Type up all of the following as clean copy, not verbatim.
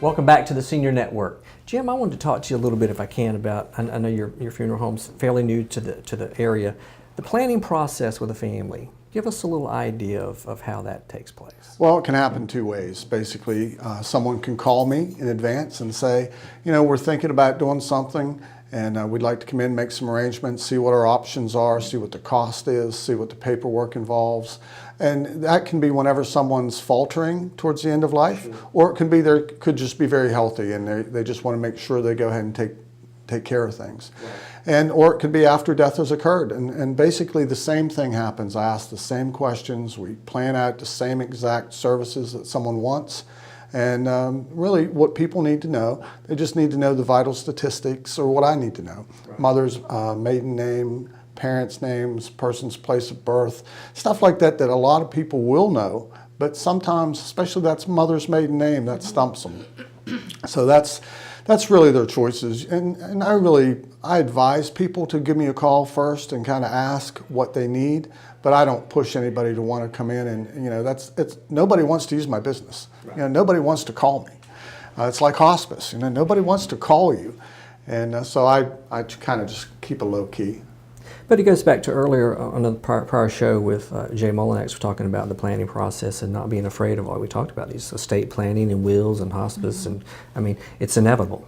Welcome back to the Senior Network. Jim, I wanted to talk to you a little bit, if I can, about, I know your funeral home's fairly new to the area, the planning process with a family. Give us a little idea of how that takes place. Well, it can happen two ways. Basically, someone can call me in advance and say, you know, we're thinking about doing something and we'd like to come in, make some arrangements, see what our options are, see what the cost is, see what the paperwork involves. And that can be whenever someone's faltering towards the end of life, or it can be they could just be very healthy and they just want to make sure they go ahead and take care of things. Right. Or it could be after death has occurred. And basically the same thing happens. I ask the same questions. We plan out the same exact services that someone wants. And really what people need to know, they just need to know the vital statistics, or what I need to know. Right. Mother's maiden name, parents' names, person's place of birth, stuff like that a lot of people will know, but sometimes, especially that's mother's maiden name, that stumps them. So that's really their choices. And I advise people to give me a call first and kind of ask what they need, but I don't push anybody to want to come in and, you know, nobody wants to use my business. Right. You know, nobody wants to call me. It's like hospice, you know, nobody wants to call you. And so I kind of just keep it low key. But it goes back to earlier on the prior show with Jay Mullinax, we're talking about the planning process and not being afraid of what we talked about, these estate planning and wills and hospice. And I mean, it's inevitable.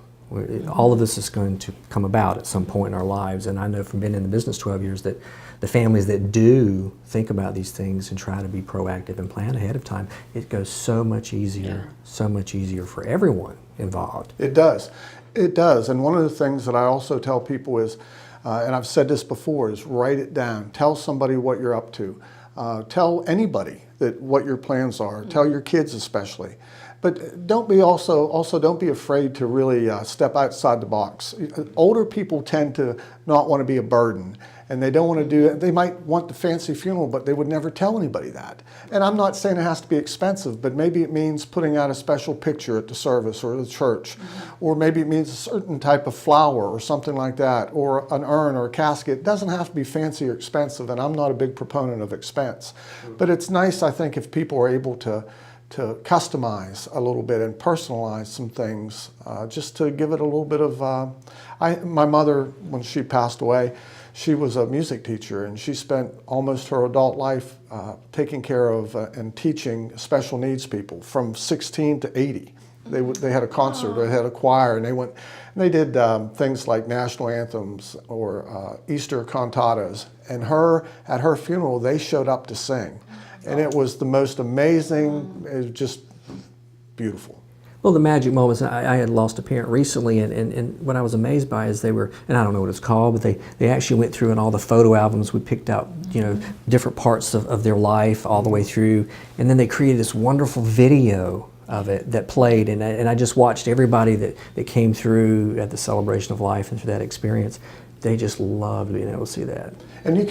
All of this is going to come about at some point in our lives. And I know from being in the business 12 years that the families that do think about these things and try to be proactive and plan ahead of time, it goes so much easier for everyone involved. It does. It does. And one of the things that I also tell people is, and I've said this before, is write it down. Tell somebody what you're up to. Tell anybody what your plans are. Tell your kids especially. But don't be don't be afraid to really step outside the box. Older people tend to not want to be a burden, and they don't want to do it. They might want the fancy funeral, but they would never tell anybody that. And I'm not saying it has to be expensive, but maybe it means putting out a special picture at the service or the church, or maybe it means a certain type of flower or something like that, or an urn or a casket. It doesn't have to be fancy or expensive, and I'm not a big proponent of expense. But it's nice, I think, if people are able to customize a little bit and personalize some things, just to give it a little bit of, my mother, when she passed away, she was a music teacher, and she spent almost her adult life taking care of and teaching special needs people from 16 to 80. They had a concert, they had a choir, and they did things like national anthems or Easter cantatas. And at her funeral, they showed up to sing. And it was the most amazing, it was just beautiful. Well, the magic moments, I had lost a parent recently, and what I was amazed by is they were, and I don't know what it's called, but they actually went through in all the photo albums. We picked out, you know, different parts of their life all the way through, and then they created this wonderful video of it that played, and I just watched everybody that came through at the celebration of life and through that experience. They just loved being able to see that. And you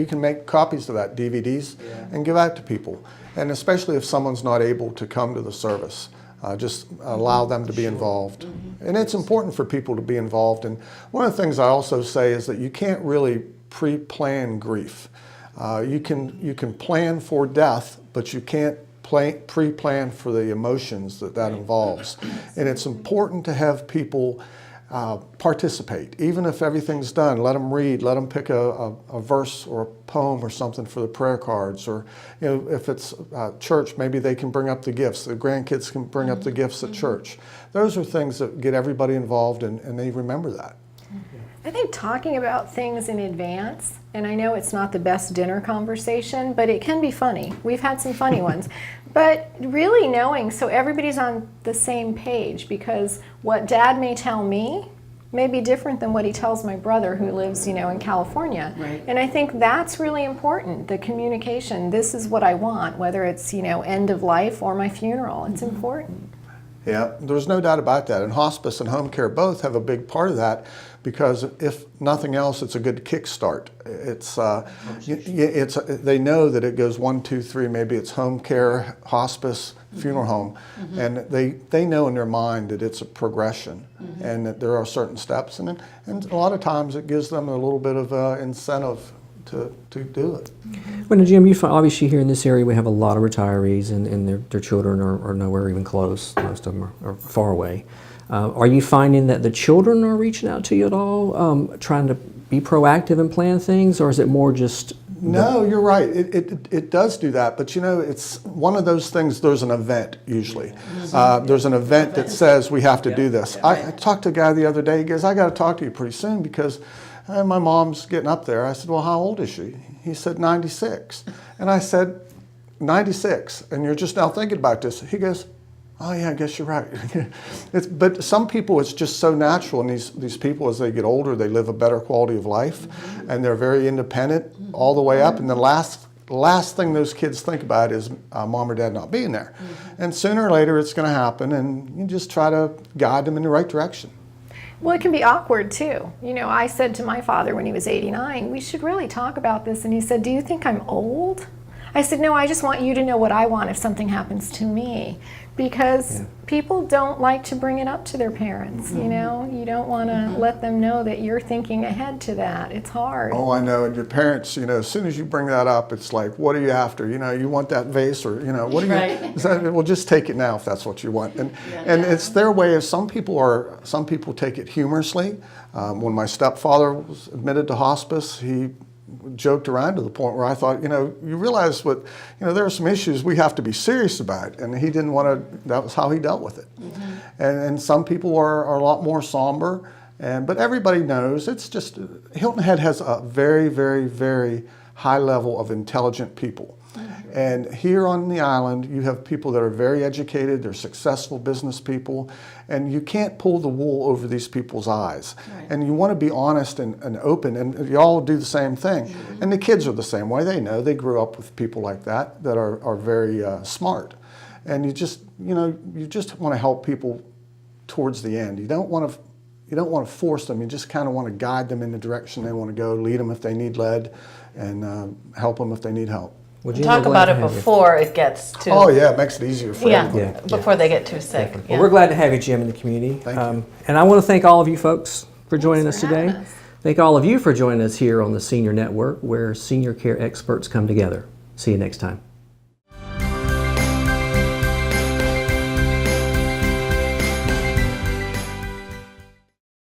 can make copies of that, DVDs, and give out to people. And especially if someone's not able to come to the service, just allow them to be involved. And it's important for people to be involved. And one of the things I also say is that you can't really pre-plan grief. You can plan for death, but you can't pre-plan for the emotions that involves. And it's important to have people participate. Even if everything's done, let them read, let them pick a verse or a poem or something for the prayer cards, or, you know, if it's church, maybe they can bring up the gifts. The grandkids can bring up the gifts at church. Those are things that get everybody involved, and they remember that. I think talking about things in advance, and I know it's not the best dinner conversation, but it can be funny. We've had some funny ones. But really knowing, so everybody's on the same page, because what Dad may tell me may be different than what he tells my brother who lives, you know, in California. Right. And I think that's really important, the communication. This is what I want, whether it's, you know, end of life or my funeral. It's important. Yeah, there's no doubt about that. And hospice and home care both have a big part of that, because if nothing else, it's a good kickstart. They know that it goes 1, 2, 3. Maybe it's home care, hospice, funeral home, and they know in their mind that it's a progression, and that there are certain steps, and a lot of times it gives them a little bit of incentive to do it. Well, now, Jim, you find, obviously here in this area we have a lot of retirees, and their children are nowhere even close. Most of them are far away. Are you finding that the children are reaching out to you at all, trying to be proactive and plan things, or is it more just... No, you're right. It does do that, but you know, it's one of those things. There's an event usually. There's an event that says we have to do this. I talked to a guy the other day. He goes, "I got to talk to you pretty soon because my mom's getting up there." I said, "Well, how old is she?" He said, 96. And I said, 96, and you're just now thinking about this. He goes, "Oh yeah, I guess you're right." But some people, it's just so natural, and these people, as they get older, they live a better quality of life, and they're very independent all the way up. And the last thing those kids think about is mom or dad not being there. And sooner or later, it's going to happen, and you just try to guide them in the right direction. Well, it can be awkward too. You know, I said to my father when he was 89, "We should really talk about this." And he said, "Do you think I'm old?" I said, "No, I just want you to know what I want if something happens to me." Because people don't like to bring it up to their parents, you know? You don't want to let them know that you're thinking ahead to that. It's hard. Oh, I know. And your parents, you know, as soon as you bring that up, it's like, "What are you after? You know, you want that vase, or, you know, what are you?" Right. Well, just take it now if that's what you want. And it's their way of, some people take it humorously. When my stepfather was admitted to hospice, he joked around to the point where I thought, you know, you realize what, you know, there are some issues we have to be serious about, and he didn't want to, that was how he dealt with it. And some people are a lot more somber, but everybody knows, it's just, Hilton Head has a very, very, very high level of intelligent people. And here on the island, you have people that are very educated, they're successful business people, and you can't pull the wool over these people's eyes. And you want to be honest and open, and you all do the same thing. And the kids are the same way. They know, they grew up with people like that are very smart. And you just, you know, you just want to help people towards the end. You don't want to force them. You just kind of want to guide them in the direction they want to go, lead them if they need led, and help them if they need help. Well, Jim, Talk we're glad about to it have you. before it gets too... Oh yeah, it makes it easier for everybody. before they get too sick. Well, we're glad to have you, Jim, in the community. Thank you. And I want to thank all of you folks for joining us for having today. us. Thank all of you for joining us here on the Senior Network, where senior care experts come together. See you next time.